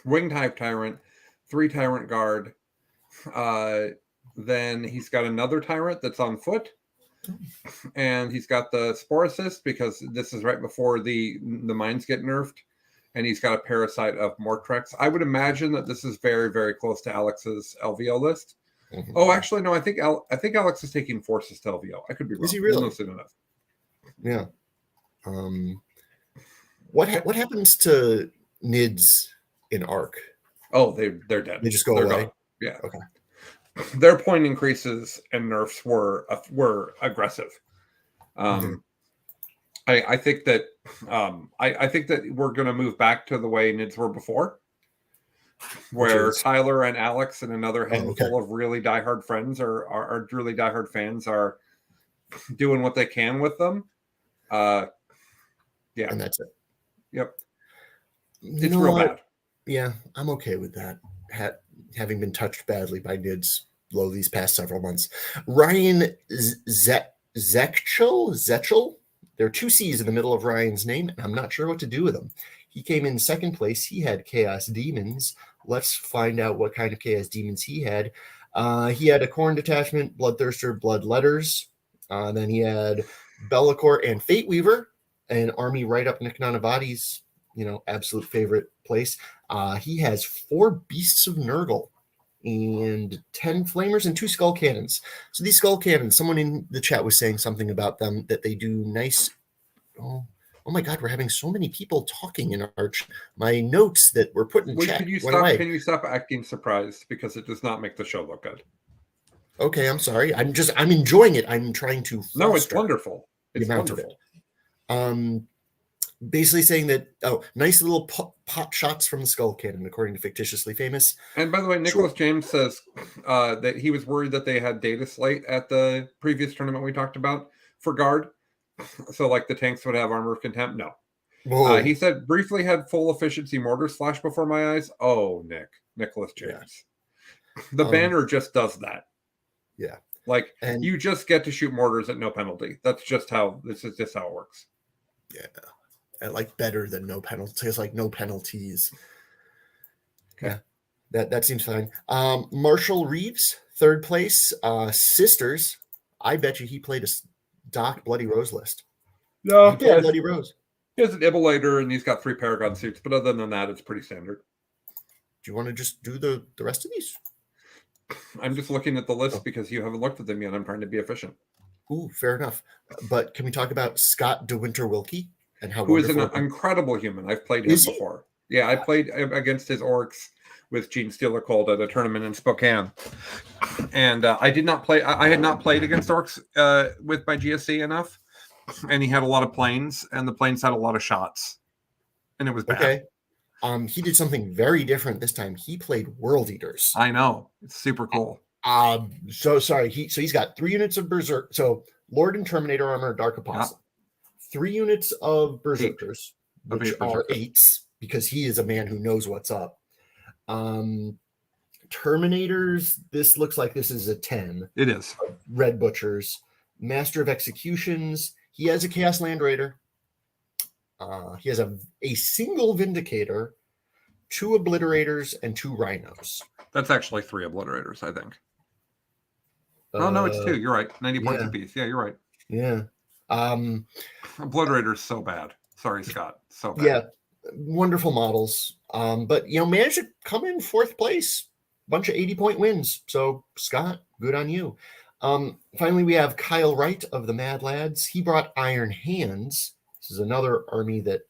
Winged Hive Tyrant, 3 Tyrant Guard. Then he's got another Tyrant that's on foot, and he's got the Spore Assist because this is right before the mines get nerfed, and he's got a Parasite of Mortrex. I would imagine that this is very, very close to Alex's LVO list. Mm-hmm. Oh, actually, no. I think Alex is taking Forces to LVO. I could be wrong. Is he really? We'll know soon enough. Yeah. What happens to Nids in Ark? Oh, they're dead. They just go away. Gone. Yeah. Okay. Their point increases and nerfs were aggressive. Mm-hmm. I think that I think that we're going to move back to the way Nids were before, where Tyler and Alex and another handful of really diehard friends are really diehard fans are doing what they can with them. Yeah, and that's it. Yep, it's real bad. Yeah, I'm okay with that. Having been touched badly by Nids these past several months. Ryan Zechel. There are 2 C's in the middle of Ryan's name, and I'm not sure what to do with them. He came in second place. He had Chaos Demons. Let's find out what kind of Chaos Demons he had. He had a Khorne Detachment, Bloodthirster, Bloodletters. Then he had Bellicor and Fate Weaver, an army right up Nick Nanavati's, absolute favorite place. He has 4 Beasts of Nurgle and 10 Flamers and 2 Skull Cannons. So these Skull Cannons, someone in the chat was saying something about them, that they do nice. Oh my God, we're having so many people talking in our my notes that were put in chat. Can you stop acting surprised, because it does not make the show look good. Okay, I'm sorry. I'm enjoying it. I'm trying to No, it's wonderful. It's wonderful. Basically saying that, nice little pot shots from the Skull Cannon, according to Fictitiously Famous. And by the way, Nicholas James says that he was worried that they had data slate at the previous tournament we talked about for guard. So like the tanks would have Armor of Contempt. No. He said briefly had full efficiency mortars flash before my eyes. Oh, Nicholas James. Yeah. The banner just does that. Yeah. Like you just get to shoot mortars at no penalty. That's just how it works. Yeah. I like better than no penalties, like no penalties. Okay. Yeah, that seems fine. Marshall Reeves, third place. Sisters, I bet you he played a Doc Bloody Rose list. No, Bloody Rose. He has an Immolator and he's got 3 Paragon suits, but other than that, it's pretty standard. Do you want to just do the rest of these? I'm just looking at the list because you haven't looked at them yet. I'm trying to be efficient. Ooh, fair enough. But can we talk about Scott DeWinter Wilkie? And who is an incredible human. I've played him before. Yeah, I played against his orcs with Gene Steeler Cold at a tournament in Spokane. And I did not play. I had not played against orcs with my GSC enough. And he had a lot of planes, and the planes had a lot of shots. And it was bad. Okay. He did something very different this time. He played World Eaters. I know. It's super cool. So sorry. He's got 3 units of Berserk. So Lord and Terminator Armor, Dark Apostle. 3 units of Berserkers, which are 8s, because he is a man who knows what's up. Terminators, this looks like this is a 10. It is. Red Butchers. Master of Executions. He has a Chaos Land Raider. He has a single Vindicator, 2 Obliterators, and 2 Rhinos. That's actually 3 Obliterators, I think. No, it's 2. You're right. 90 points apiece. Yeah, you're right. Yeah. Obliterator's so bad. Sorry, Scott. So bad. Yeah, wonderful models. But managed to come in 4th place. Bunch of 80-point wins. So Scott, good on you. Finally, we have Kyle Wright of the Mad Lads. He brought Iron Hands. This is another army that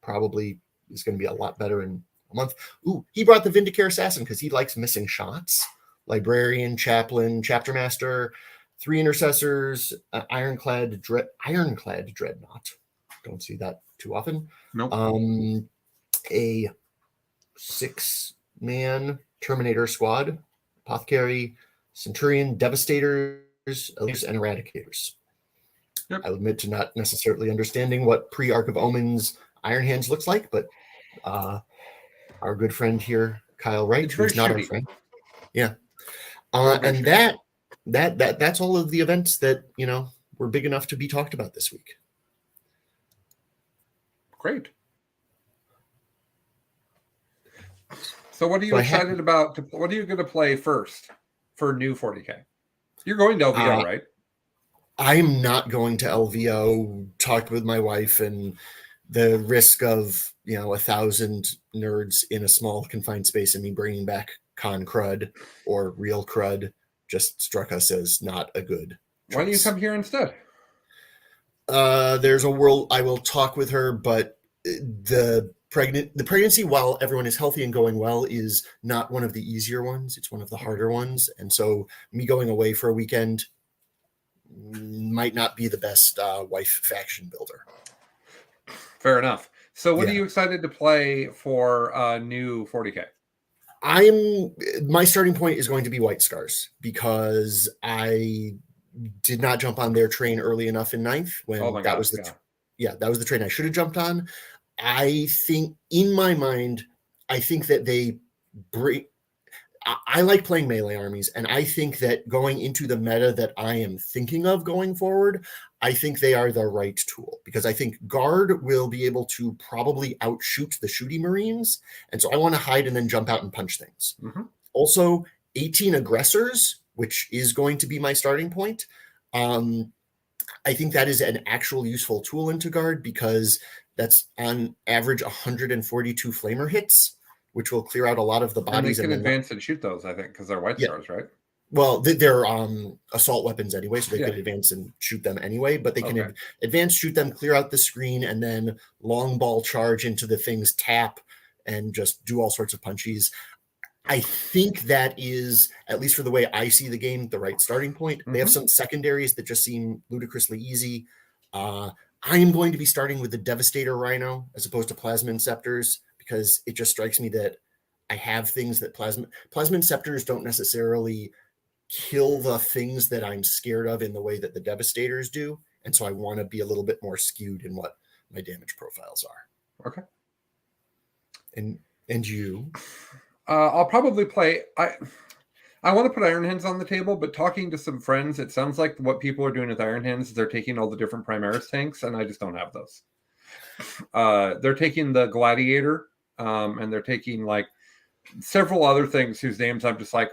probably is going to be a lot better in a month. Ooh, he brought the Vindicare Assassin because he likes missing shots. Librarian, Chaplain, Chapter Master. 3 intercessors, ironclad dreadnought. Don't see that too often. Nope. A 6-man Terminator squad, apothecary, centurion, devastators, elites, and eradicators. Yep. I'll admit to not necessarily understanding what pre-Ark of Omens Iron Hands looks like, but our good friend here, Kyle Wright, who's not our friend. Yeah. And that's all of the events that, were big enough to be talked about this week. Great. So what are you excited about? What are you going to play first for new 40K? You're going to LVO, right? I'm not going to LVO. Talked with my wife, and the risk of 1,000 nerds in a small confined space and me bringing back con crud or real crud just struck us as not a good choice. Why don't you come here instead? There's a world. I will talk with her, but the pregnancy, while everyone is healthy and going well, is not one of the easier ones. It's one of the harder ones. And so me going away for a weekend might not be the best wife faction builder. Fair enough. So what are you excited to play for new 40K? My starting point is going to be White Scars, because I did not jump on their train early enough in 9th when that was the train I should have jumped on. I think in my mind, I think that I like playing melee armies, and I think that going into the meta that I am thinking of going forward, I think they are the right tool, because I think Guard will be able to probably outshoot the shooty Marines, and so I want to hide and then jump out and punch things. Mm-hmm. Also, 18 aggressors, which is going to be my starting point. I think that is an actual useful tool into Guard, because that's on average 142 flamer hits, which will clear out a lot of the bodies. And they can advance and shoot those, I think, because they're White Stars, right? Well, they're assault weapons anyway, so they could advance and shoot them anyway, but they can advance, shoot them, clear out the screen, and then long ball charge into the things, tap, and just do all sorts of punchies. I think that is, at least for the way I see the game, the right starting point. Mm-hmm. They have some secondaries that just seem ludicrously easy. I am going to be starting with the Devastator Rhino as opposed to Plasma Inceptors, because it just strikes me that I have things that Plasma Inceptors don't necessarily kill the things that I'm scared of in the way that the Devastators do. And so I want to be a little bit more skewed in what my damage profiles are. Okay. And you? I'll probably play... I want to put Iron Hands on the table, but talking to some friends, it sounds like what people are doing with Iron Hands is they're taking all the different Primaris tanks, and I just don't have those. They're taking the Gladiator, and they're taking like several other things whose names I'm just like,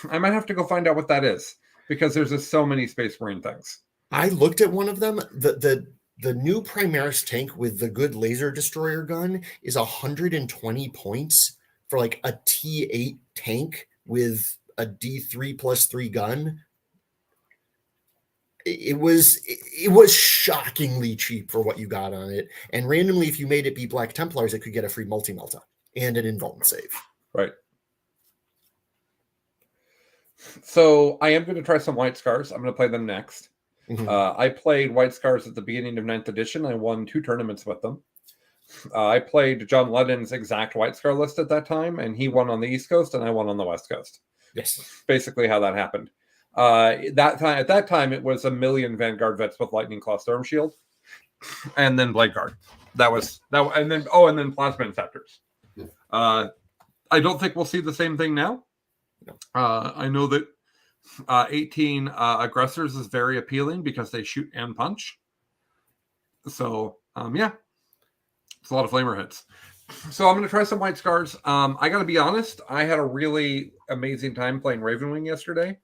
I might have to go find out what that is, because there's just so many Space Marine things. I looked at one of them. The new Primaris tank with the good laser destroyer gun is 120 points for like a T8 tank with a D3 plus 3 gun. It was shockingly cheap for what you got on it. And randomly, if you made it be Black Templars, it could get a free multi-melta and an invuln save. Right. So I am going to try some White Scars. I'm going to play them next. Mm-hmm. I played White Scars at the beginning of 9th edition. I won 2 tournaments with them. I played John Lennon's exact White Scar list at that time, and he won on the East Coast, and I won on the West Coast. Yes. Basically how that happened. At that time, it was 1 million Vanguard vets with Lightning Claw Storm Shield, and then Blade Guard. And then Plasma Inceptors. I don't think we'll see the same thing now. No. I know that 18 aggressors is very appealing because they shoot and punch. So, it's a lot of flamer hits. So I'm going to try some White Scars. I got to be honest, I had a really amazing time playing Ravenwing yesterday.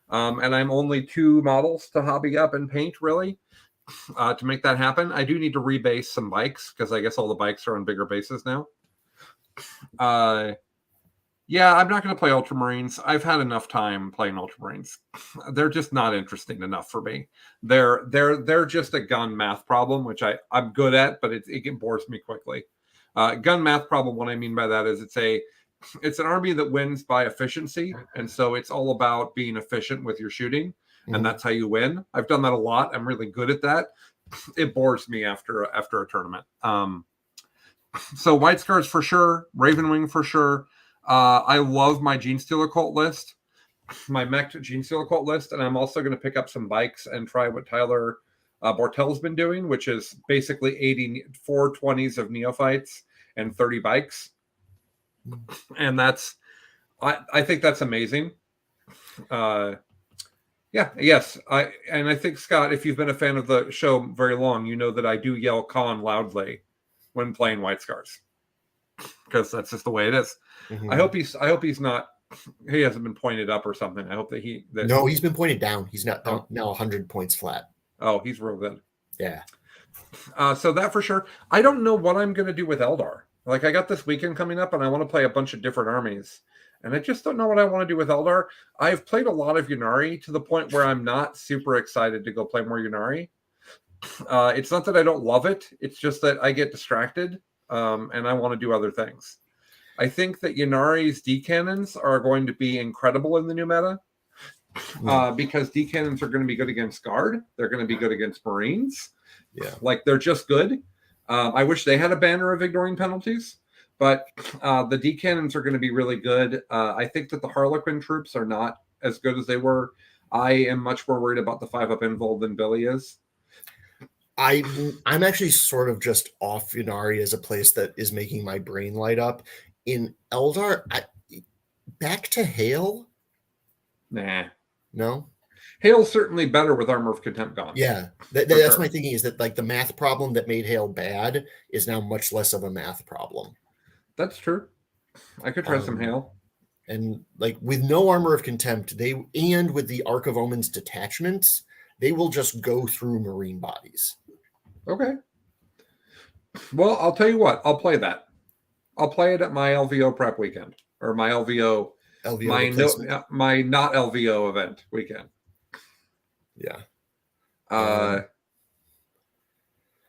And I'm only 2 models to hobby up and paint, really, to make that happen. I do need to rebase some bikes, because I guess all the bikes are on bigger bases now. I'm not going to play Ultramarines. I've had enough time playing Ultramarines. They're just not interesting enough for me. They're just a gun math problem, which I'm good at, but it bores me quickly. Gun math problem, what I mean by that is it's an army that wins by efficiency, and so it's all about being efficient with your shooting. and that's how you win. I've done that a lot. I'm really good at that. It bores me after a tournament. So White Scars for sure, Ravenwing for sure. I love my Gene Stealer cult list, my mech Gene Stealer cult list, and I'm also going to pick up some bikes and try what Tyler Bortel's been doing, which is basically 84 20s of neophytes and 30 bikes. And that's, I think that's amazing. I think, Scott, if you've been a fan of the show very long, you know that I do yell con loudly when playing White Scars, because that's just the way it is. I hope he hasn't been pointed up or something. I hope that no, he's been pointed down. He's not now 100 points flat. Oh, he's real good. Yeah. So that for sure. I don't know what I'm going to do with Eldar. Like, I got this weekend coming up, and I want to play a bunch of different armies, and I just don't know what I want to do with Eldar. I've played a lot of Yunari to the point where I'm not super excited to go play more Yunari. It's not that I don't love it. It's just that I get distracted, and I want to do other things. I think that Yunari's D-cannons are going to be incredible in the new meta, because D-cannons are going to be good against Guard. They're going to be good against Marines. Yeah. Like, they're just good. I wish they had a banner of ignoring penalties, but the D-cannons are going to be really good. I think that the Harlequin troops are not as good as they were. I am much more worried about the 5-up invul than Billy is. I'm actually sort of just off Yunari as a place that is making my brain light up. In Eldar, back to Hail? Nah. No? Hail's certainly better with Armor of Contempt gone. Yeah. That's my thinking, is that like the math problem that made Hail bad is now much less of a math problem. That's true. I could try some Hail. And like with no Armor of Contempt, and with the Ark of Omens detachments, they will just go through Marine bodies. Okay. Well, I'll tell you what. I'll play that. I'll play it at my LVO prep weekend, or my LVO my not LVO event weekend. Yeah.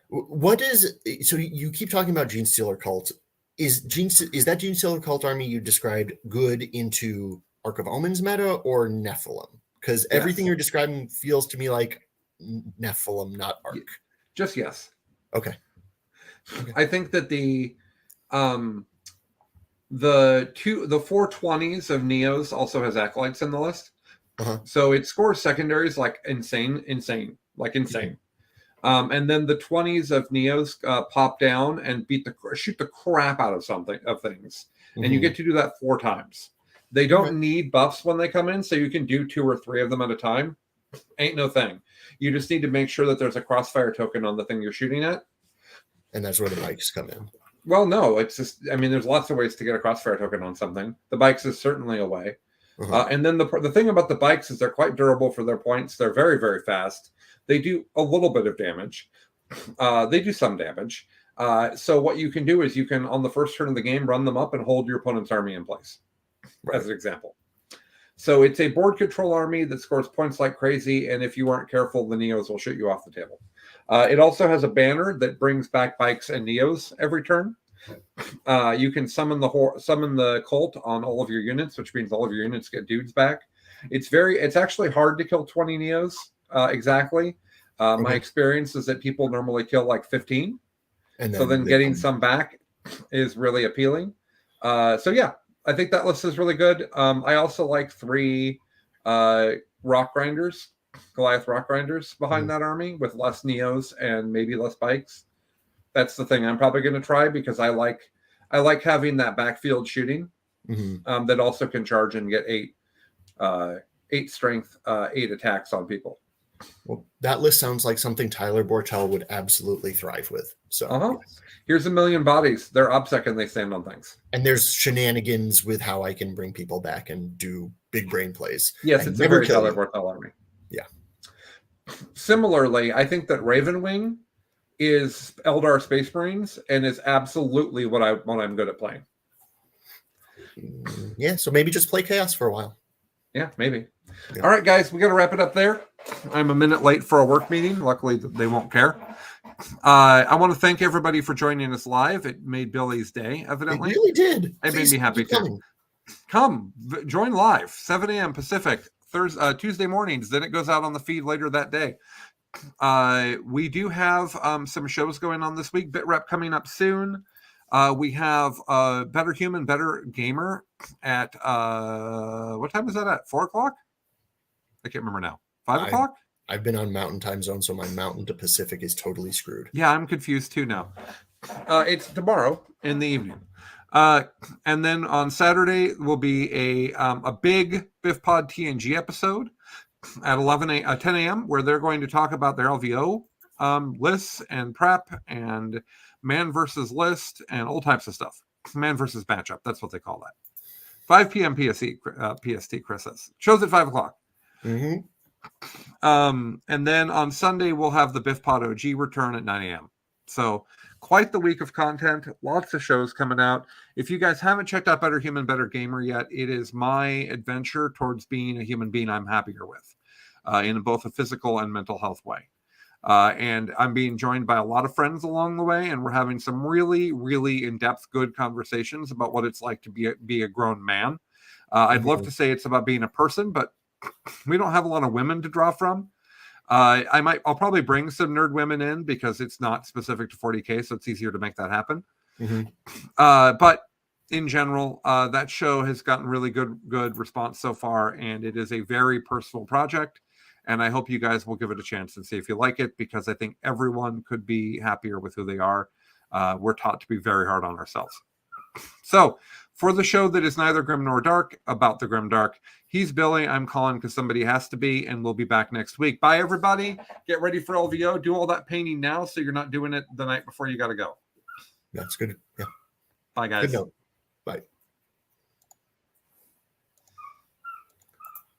What is, so you keep talking about Gene Stealer cult. Is that Gene Stealer cult army you described good into Ark of Omens meta or Nephilim? Because everything you're describing feels to me like Nephilim, not Ark. Just yes. Okay. I think that the 420s of Neos also has acolytes in the list. So it scores secondaries like insane. And then the 20s of Neos pop down and shoot the crap out of things. And you get to do that 4 times. They don't need buffs when they come in, so you can do 2 or 3 of them at a time. Ain't no thing. You just need to make sure that there's a crossfire token on the thing you're shooting at. And that's where the bikes come in. Well, no, it's just, I mean, there's lots of ways to get a crossfire token on something. The bikes is certainly a way. And then the thing about the bikes is they're quite durable for their points. They're very, very fast. They do a little bit of damage. They do some damage. So what you can do is you can, on the first turn of the game, run them up and hold your opponent's army in place, as an example. So it's a board control army that scores points like crazy, and if you aren't careful, the Neos will shoot you off the table. It also has a banner that brings back bikes and Neos every turn. You can summon the cult on all of your units, which means all of your units get dudes back. It's actually hard to kill 20 Neos exactly. My experience is that people normally kill like 15. And then getting some back is really appealing. So yeah, I think that list is really good. I also like 3 rock grinders, Goliath rock grinders behind that army with less Neos and maybe less bikes. That's the thing I'm probably going to try, because I like having that backfield shooting that also can charge and get 8 strength, 8 attacks on people. Well, that list sounds like something Tyler Bortel would absolutely thrive with. So here's a million bodies. They're OBSEC and they stand on things. And there's shenanigans with how I can bring people back and do big brain plays. Yes, it's a very Tyler Bortel army. Yeah. Similarly, I think that Ravenwing is Eldar Space Marines and is absolutely what I'm good at playing. Yeah, so maybe just play Chaos for a while. Yeah, maybe. Yeah. All right, guys, we got to wrap it up there. I'm a minute late for a work meeting. Luckily, they won't care. I want to thank everybody for joining us live. It made Billy's day, evidently. It really did. It made me happy too. Come, join live, 7 a.m. Pacific, Tuesday mornings. Then it goes out on the feed later that day. We do have some shows going on this week. BitRep coming up soon. We have Better Human, Better Gamer at what time is that at? 4 o'clock? I can't remember now. 5 o'clock? I've been on Mountain Time Zone, so my Mountain to Pacific is totally screwed. Yeah, I'm confused too now. It's tomorrow in the evening. And then on Saturday will be a big Biff Pod TNG episode at 10 a.m. where they're going to talk about their LVO lists and prep and man versus list and all types of stuff. Man versus matchup. That's what they call that. 5 p.m. PST, Chris says. Show's at 5 o'clock. Mm-hmm. And then on Sunday, we'll have the Biff Pod OG return at 9 a.m. So quite the week of content. Lots of shows coming out. If you guys haven't checked out Better Human, Better Gamer yet, it is my adventure towards being a human being I'm happier with in both a physical and mental health way. And I'm being joined by a lot of friends along the way, and we're having some really, really in-depth, good conversations about what it's like to be a grown man. I'd love to say it's about being a person, but we don't have a lot of women to draw from. I'll probably bring some nerd women in because it's not specific to 40K, so it's easier to make that happen. But in general, that show has gotten really good response so far, and it is a very personal project. And I hope you guys will give it a chance and see if you like it, because I think everyone could be happier with who they are. We're taught to be very hard on ourselves. So for the show that is neither grim nor dark, about the grim dark, he's Billy. I'm Colin, because somebody has to be, and we'll be back next week. Bye, everybody. Get ready for LVO. Do all that painting now so you're not doing it the night before you got to go. That's good. Yeah. Bye, guys. Good note. Bye.